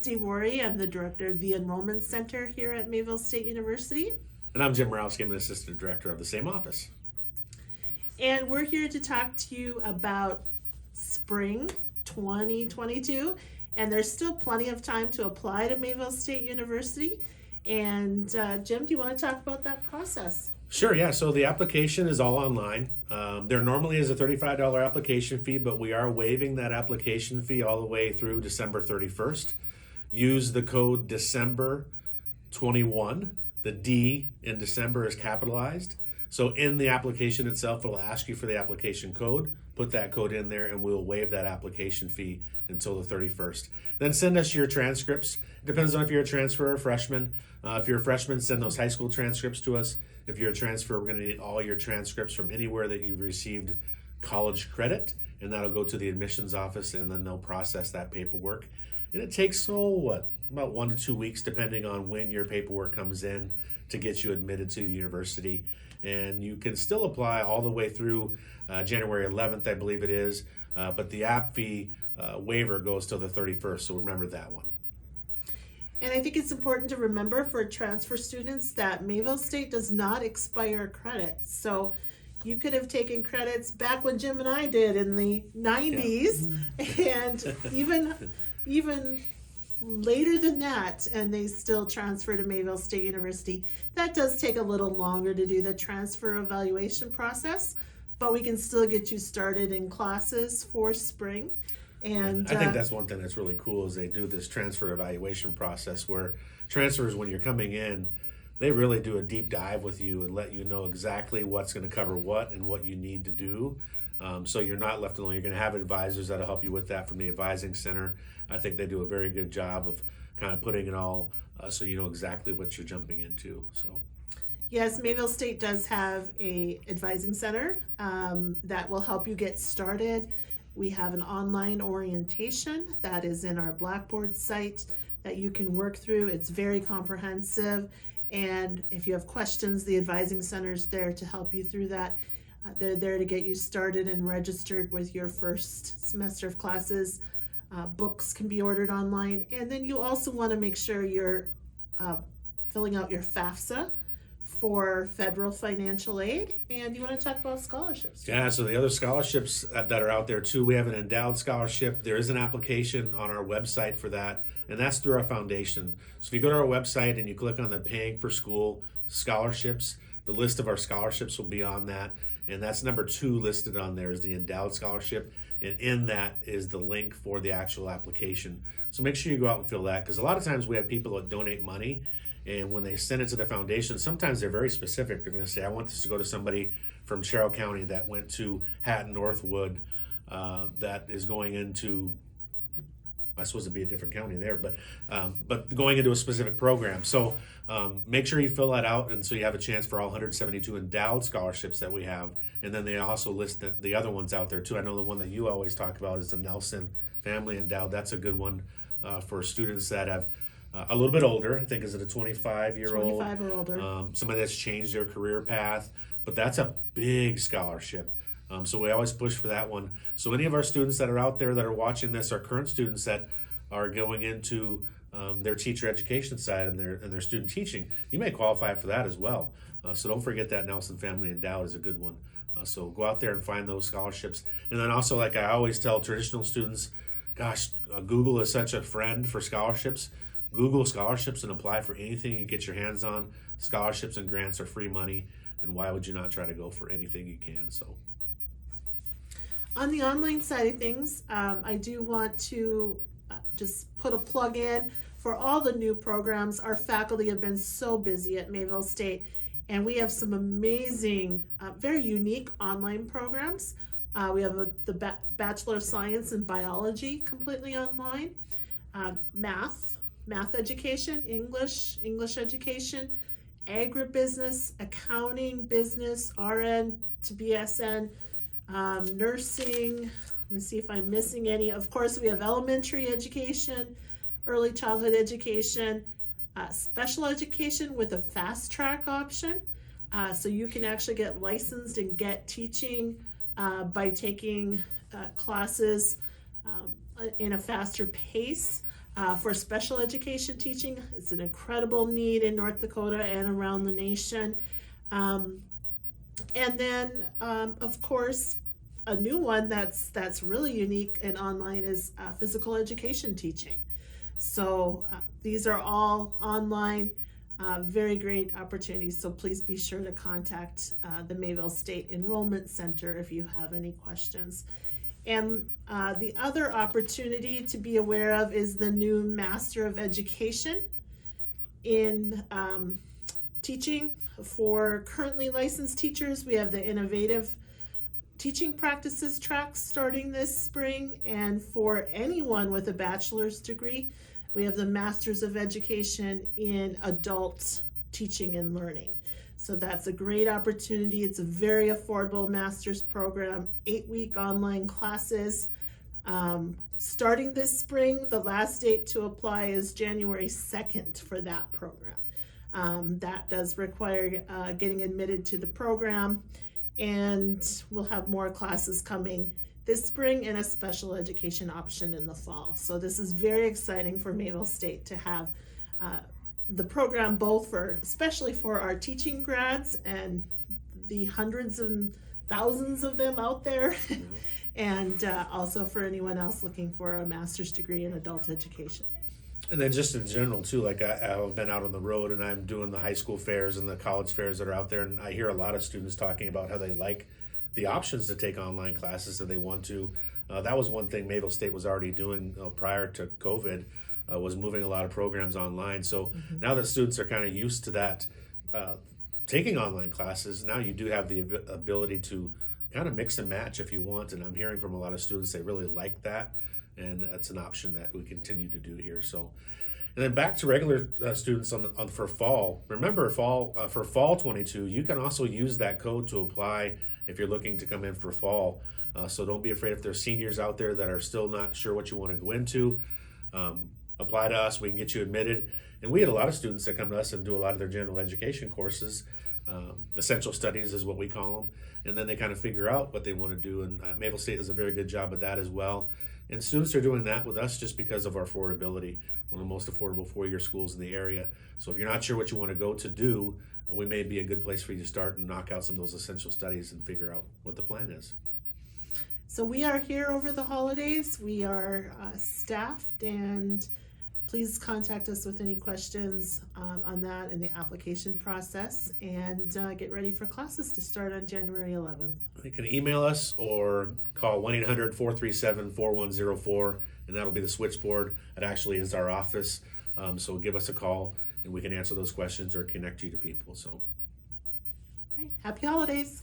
Misti Wuori. I'm the director of the Enrollment Center here at Mayville State University. And I'm Jim Morowski. I'm the assistant director of the same office. And we're here to talk to you about spring 2022. And there's still plenty of time to apply to Mayville State University. And Jim, do you want to talk about that process? Sure, yeah. So the application is all online. There normally is a $35 application fee, but we are waiving that application fee all the way through December 31st. Use the code December21. The D in December is capitalized. So in the application itself, it'll ask you for the application code. Put that code in there and we'll waive that application fee until the 31st. Then send us your transcripts. It depends on if you're a transfer or a freshman. If you're a freshman, send those high school transcripts to us. If you're a transfer, we're going to need all your transcripts from anywhere that you've received college credit, and that'll go to the admissions office, and then they'll process that paperwork. And it takes, about 1 to 2 weeks, depending on when your paperwork comes in, to get you admitted to the university. And you can still apply all the way through January 11th, I believe it is, but the app fee waiver goes till the 31st, so remember that one. And I think it's important to remember for transfer students that Mayville State does not expire credits. So you could have taken credits back when Jim and I did in the 90s, and even later than that, and they still transfer to Mayville State University. That does take a little longer to do the transfer evaluation process, but we can still get you started in classes for spring. And I think that's one thing that's really cool is they do this transfer evaluation process where transfers, when you're coming in, they really do a deep dive with you and let you know exactly what's going to cover what and what you need to do. So you're not left alone. You're going to have advisors that'll help you with that from the advising center. I think they do a very good job of kind of putting it all so you know exactly what you're jumping into. So. Yes, Mayville State does have a advising center that will help you get started. We have an online orientation that is in our Blackboard site that you can work through. It's very comprehensive. And if you have questions, the advising center is there to help you through that. They're there to get you started and registered with your first semester of classes. Books can be ordered online. And then you also want to make sure you're filling out your FAFSA for federal financial aid, and you want to talk about scholarships. Yeah, so the other scholarships that are out there too, we have an endowed scholarship. There is an application on our website for that, and that's through our foundation. So if you go to our website and you click on the Paying for School scholarships, the list of our scholarships will be on that, and that's number 2 listed on there is the endowed scholarship, and in that is the link for the actual application. So make sure you go out and fill that, because a lot of times we have people that donate money, and when they send it to the foundation, sometimes they're very specific. They're going to say, I want this to go to somebody from Carroll County that went to Hatton Northwood, that is going into, I suppose it'd be a different county there, but going into a specific program. So make sure you fill that out, and so you have a chance for all 172 endowed scholarships that we have. And then they also list the other ones out there too. I know the one that you always talk about is the Nelson Family Endowed. That's a good one for students that have a little bit older. I think is it a 25-year-old? 25 or older. Somebody that's changed their career path, but that's a big scholarship. So we always push for that one. So any of our students that are out there that are watching this, our current students that are going into their teacher education side and their student teaching, you may qualify for that as well. So don't forget that Nelson Family Endowed is a good one. So go out there and find those scholarships. And then also, like I always tell traditional students, gosh, Google is such a friend for scholarships. Google scholarships and apply for anything you get your hands on. Scholarships and grants are free money, and why would you not try to go for anything you can? So, on the online side of things, I do want to just put a plug in for all the new programs. Our faculty have been so busy at Mayville State, and we have some amazing, very unique online programs. We have the Bachelor of Science in Biology completely online, math education, English education, agribusiness, accounting, business, RN to BSN, nursing. Let me see if I'm missing any. Of course, we have elementary education, early childhood education, special education with a fast track option. So you can actually get licensed and get teaching by taking classes in a faster pace. for special education teaching. It's an incredible need in North Dakota and around the nation. And then, of course, a new one that's really unique and online is physical education teaching. So these are all online, very great opportunities. So please be sure to contact the Mayville State Enrollment Center if you have any questions. And the other opportunity to be aware of is the new Master of Education in teaching. For currently licensed teachers, we have the Innovative Teaching Practices track starting this spring. And for anyone with a bachelor's degree, we have the Masters of Education in Adult Teaching and Learning. So that's a great opportunity. It's a very affordable master's program, 8-week online classes. Starting this spring, the last date to apply is January 2nd for that program. That does require getting admitted to the program, and we'll have more classes coming this spring and a special education option in the fall. So this is very exciting for Mayville State to have the program both especially for our teaching grads and the hundreds and thousands of them out there, and also for anyone else looking for a master's degree in adult education. And then just in general too, like I've been out on the road and I'm doing the high school fairs and the college fairs that are out there, and I hear a lot of students talking about how they like the options to take online classes if they want to. That was one thing Mayville State was already doing prior to COVID, was moving a lot of programs online. So now that students are kind of used to that, taking online classes, now you do have the ability to kind of mix and match if you want. And I'm hearing from a lot of students they really like that, and that's an option that we continue to do here. So, and then back to regular students for fall. Remember, for fall 22, you can also use that code to apply if you're looking to come in for fall. So don't be afraid if there's seniors out there that are still not sure what you want to go into. Apply to us. We can get you admitted. And we had a lot of students that come to us and do a lot of their general education courses. Essential studies is what we call them. And then they kind of figure out what they want to do. And Mayville State does a very good job of that as well. And students are doing that with us just because of our affordability. One of the most affordable four-year schools in the area. So if you're not sure what you want to go to do, we may be a good place for you to start and knock out some of those essential studies and figure out what the plan is. So we are here over the holidays. We are staffed, and please contact us with any questions on that and the application process, and get ready for classes to start on January 11th. You can email us or call 1-800-437-4104, and that'll be the switchboard. It actually is our office, so give us a call and we can answer those questions or connect you to people. So, right. Happy holidays.